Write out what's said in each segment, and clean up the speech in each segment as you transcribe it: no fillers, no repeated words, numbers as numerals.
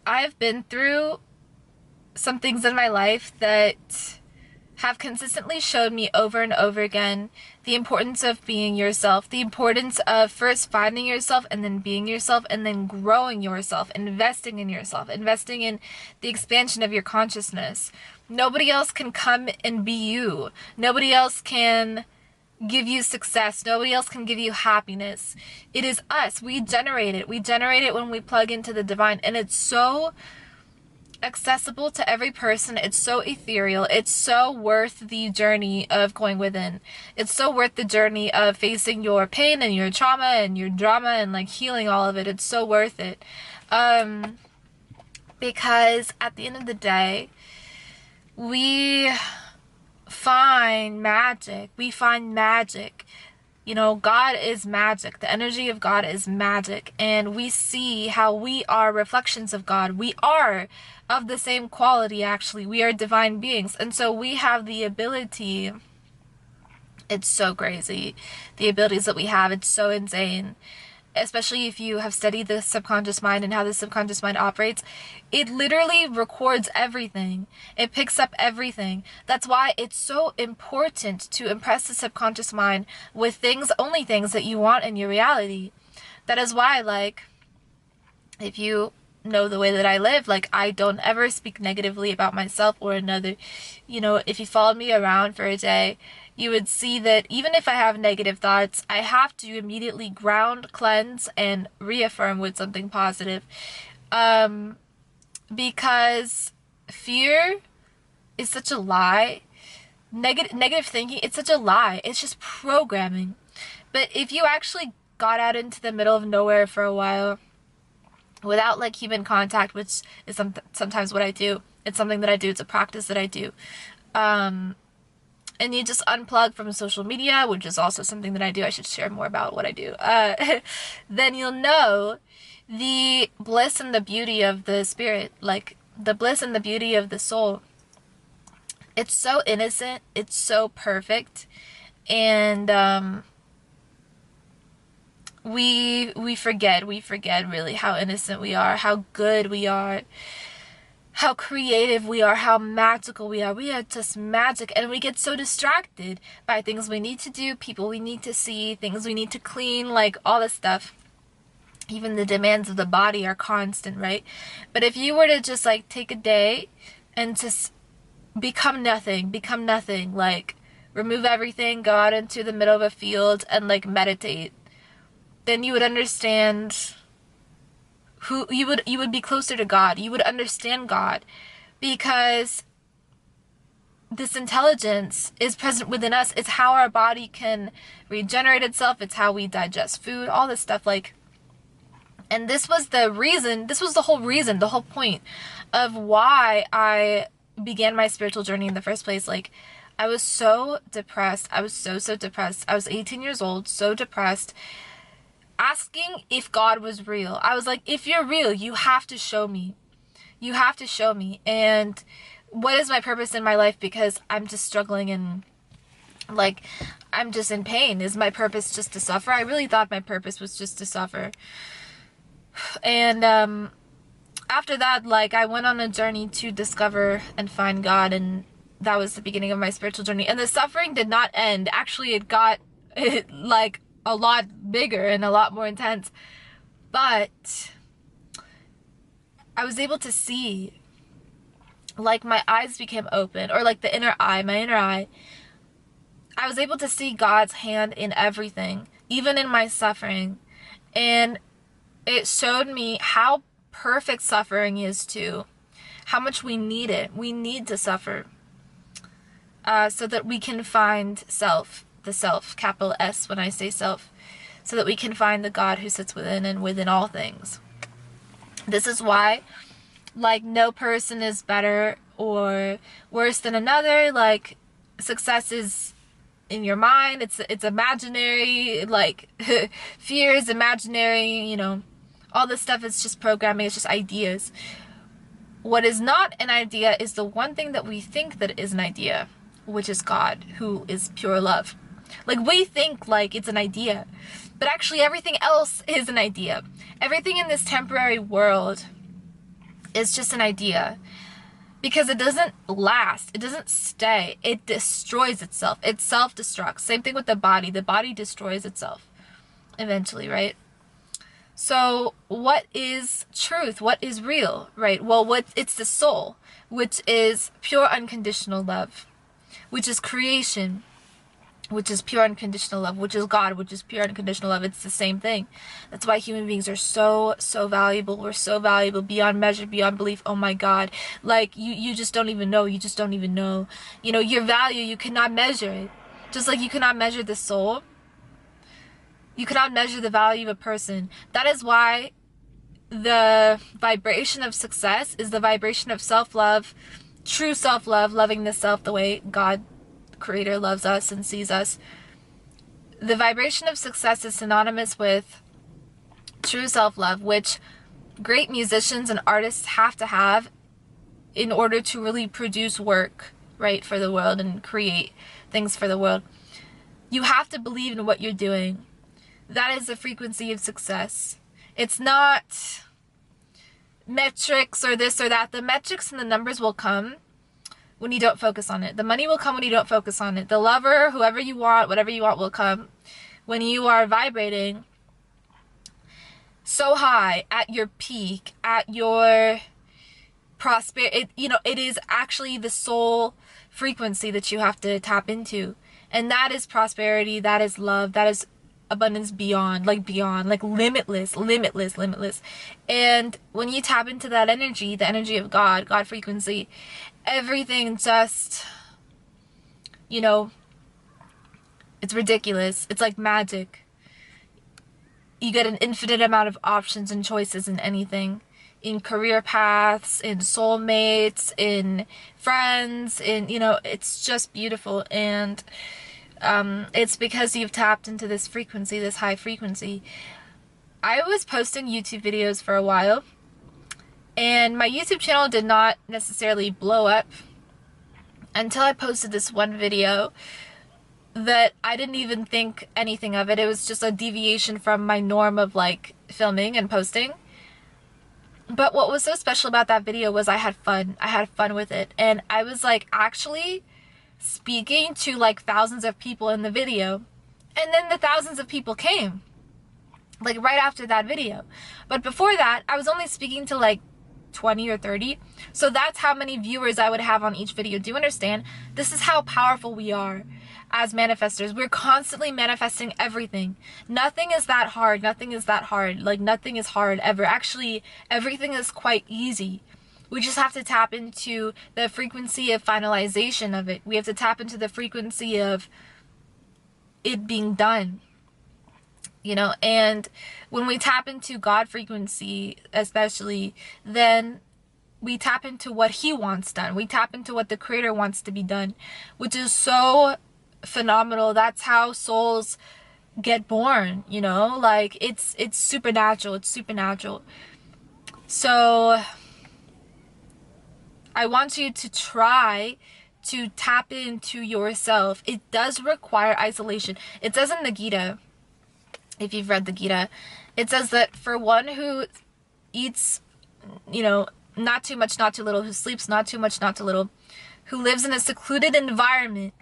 I've been through some things in my life that have consistently showed me over and over again the importance of being yourself, the importance of first finding yourself and then being yourself and then growing yourself, investing in yourself, investing in the expansion of your consciousness. Nobody else can come and be you. Nobody else can give you success. Nobody else can give you happiness. It is us. We generate it. We generate it when we plug into the divine, and it's so accessible to every person. It's so ethereal. It's so worth the journey of going within. It's so worth the journey of facing your pain and your trauma and your drama and like healing all of it. It's so worth it. Because at the end of the day, we find magic. We find magic. You know, God is magic. The energy of God is magic. And we see how we are reflections of God. We are of the same quality, actually. We are divine beings. And so we have the ability. It's so crazy. The abilities that we have, it's so insane. Especially if you have studied the subconscious mind and how the subconscious mind operates. It literally records everything. It picks up everything. That's why it's so important to impress the subconscious mind with things, only things that you want in your reality. That is why, like, if you know the way that I live, like, I don't ever speak negatively about myself or another. You know, if you followed me around for a day, you would see that even if I have negative thoughts, I have to immediately ground, cleanse, and reaffirm with something positive. Because fear is such a lie. Negative thinking, it's such a lie. It's just programming. But if you actually got out into the middle of nowhere for a while, without like human contact, which is sometimes what I do. It's something that I do. It's a practice that I do. And you just unplug from social media, which is also something that I do. I should share more about what I do. Then you'll know the bliss and the beauty of the spirit, like the bliss and the beauty of the soul. It's so innocent. It's so perfect. And we forget really how innocent we are, how good we are, how creative we are, how magical we are. We are just magic, and we get so distracted by things we need to do, people we need to see, things we need to clean, like all this stuff. Even the demands of the body are constant, right? But if you were to just like take a day and just become nothing, like remove everything, go out into the middle of a field and like meditate, then you would understand who you would be closer to God. You would understand God, because this intelligence is present within us. It's how our body can regenerate itself. It's how we digest food, all this stuff. Like, and this was the reason, this was the whole reason, the whole point of why I began my spiritual journey in the first place. Like, I was so depressed. I was so depressed. I was 18 years old, so depressed, asking if God was real. I was like, if you're real, you have to show me. You have to show me. And what is my purpose in my life? Because I'm just struggling and like, I'm just in pain. Is my purpose just to suffer? I really thought my purpose was just to suffer. And after that, like, I went on a journey to discover and find God, and that was the beginning of my spiritual journey. And the suffering did not end. Actually, it got like a lot bigger and a lot more intense. But I was able to see, like, my eyes became open, or like the inner eye, my inner eye. I was able to see God's hand in everything, even in my suffering. And it showed me how perfect suffering is too. How much we need it. We need to suffer so that we can find self. The self, capital S when I say self. So that we can find the God who sits within and within all things. This is why, like, no person is better or worse than another. Like, success is in your mind. It's imaginary. Like, fear is imaginary, you know. All this stuff is just programming. It's just ideas. What is not an idea is the one thing that we think that is an idea, which is God, who is pure love. Like, we think like it's an idea, but actually everything else is an idea. Everything in this temporary world It's just an idea. Because it doesn't last. It doesn't stay. It destroys itself. It self-destructs. Same thing with the body. The body destroys itself eventually, right? So what is truth? What is real, right? Well, it's the soul, which is pure unconditional love, which is creation, which is pure unconditional love, which is God, which is pure unconditional love. It's the same thing. That's why human beings are so valuable. We're so valuable beyond measure, beyond belief. Oh my God. Like, you just don't even know. You just don't even know. You know, your value, you cannot measure it. Just like you cannot measure the soul. You cannot measure the value of a person. That is why the vibration of success is the vibration of self-love, true self-love, loving the self the way God, Creator, loves us and sees us. The vibration of success is synonymous with true self-love, which great musicians and artists have to have in order to really produce work, right, for the world and create things for the world. You have to believe in what you're doing. That is the frequency of success. It's not metrics or this or that. The metrics and the numbers will come when you don't focus on it. The money will come when you don't focus on it. The lover, whoever you want, whatever you want will come when you are vibrating so high, at your peak, at your prosperity. It is actually the soul frequency that you have to tap into. And that is prosperity, that is love, that is abundance beyond, like limitless. And when you tap into that energy, the energy of God frequency, everything just, it's ridiculous. It's like magic. You get an infinite amount of options and choices in anything. In career paths, in soulmates, in friends, it's just beautiful. And it's because you've tapped into this frequency, this high frequency. I was posting YouTube videos for a while, and my YouTube channel did not necessarily blow up until I posted this one video that I didn't even think anything of it. It was just a deviation from my norm of like filming and posting. But what was so special about that video was I had fun. I had fun with it. And I was like actually speaking to like thousands of people in the video. And then the thousands of people came. Like right after that video. But before that, I was only speaking to like 20 or 30. So that's how many viewers I would have on each video. Do you understand? This is how powerful we are as manifestors. We're constantly manifesting everything. Nothing is that hard. Nothing is that hard. Like nothing is hard ever. Actually, everything is quite easy. We just have to tap into the frequency of finalization of it. We have to tap into the frequency of it being done. And when we tap into God frequency, especially, then we tap into what He wants done. We tap into what the Creator wants to be done, which is so phenomenal. That's how souls get born, like it's supernatural. It's supernatural. So I want you to try to tap into yourself. It does require isolation. It says in the Gita, if you've read the Gita, it says that for one who eats, not too much, not too little, who sleeps not too much, not too little, who lives in a secluded environment,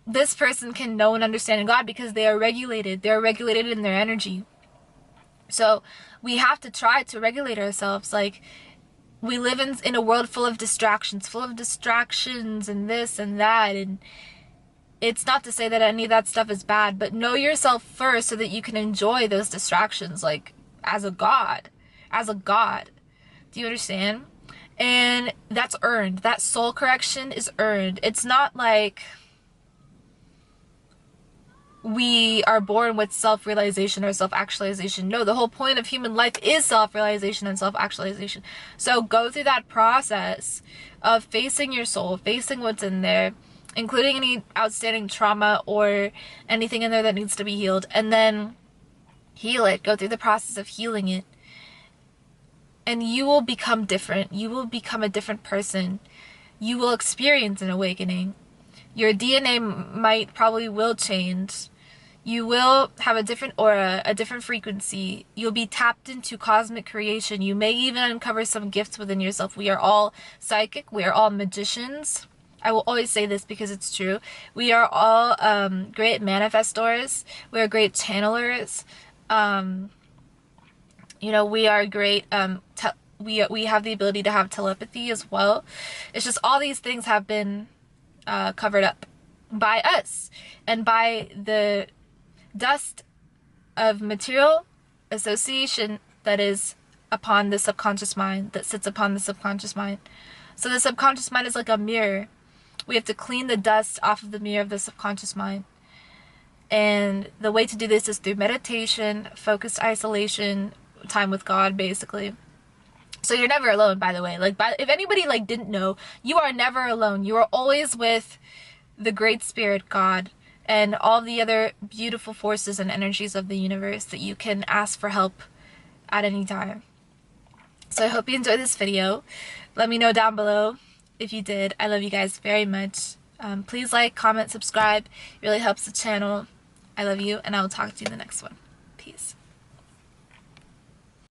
this person can know and understand God because they are regulated. They're regulated in their energy. So we have to try to regulate ourselves. Like, we live in a world full of distractions and this and that, and it's not to say that any of that stuff is bad, but know yourself first so that you can enjoy those distractions, like as a god. Do you understand? And that's earned. That soul correction is earned. It's not like we are born with self-realization or self-actualization. No, the whole point of human life is self-realization and self-actualization. So go through that process of facing your soul, facing what's in there, including any outstanding trauma or anything in there that needs to be healed, and then heal it. Go through the process of healing it. And you will become different. You will become a different person. You will experience an awakening. Your DNA probably will change. You will have a different aura, a different frequency. You'll be tapped into cosmic creation. You may even uncover some gifts within yourself. We are all psychic. We are all magicians. I will always say this because it's true. We are all great manifestors. We are great channelers. You know, we are great. We have the ability to have telepathy as well. It's just all these things have been covered up by us and by the dust of material association that is upon the subconscious mind, that sits upon the subconscious mind. So the subconscious mind is like a mirror. We have to clean the dust off of the mirror of the subconscious mind. And the way to do this is through meditation, focused isolation, time with God, basically. So you're never alone, by the way. Like, if anybody like didn't know, you are never alone. You are always with the Great Spirit, God, and all the other beautiful forces and energies of the universe that you can ask for help at any time. So I hope you enjoyed this video. Let me know down below if you did. I love you guys very much. Please like, comment, subscribe. It really helps the channel. I love you, and I will talk to you in the next one. Peace.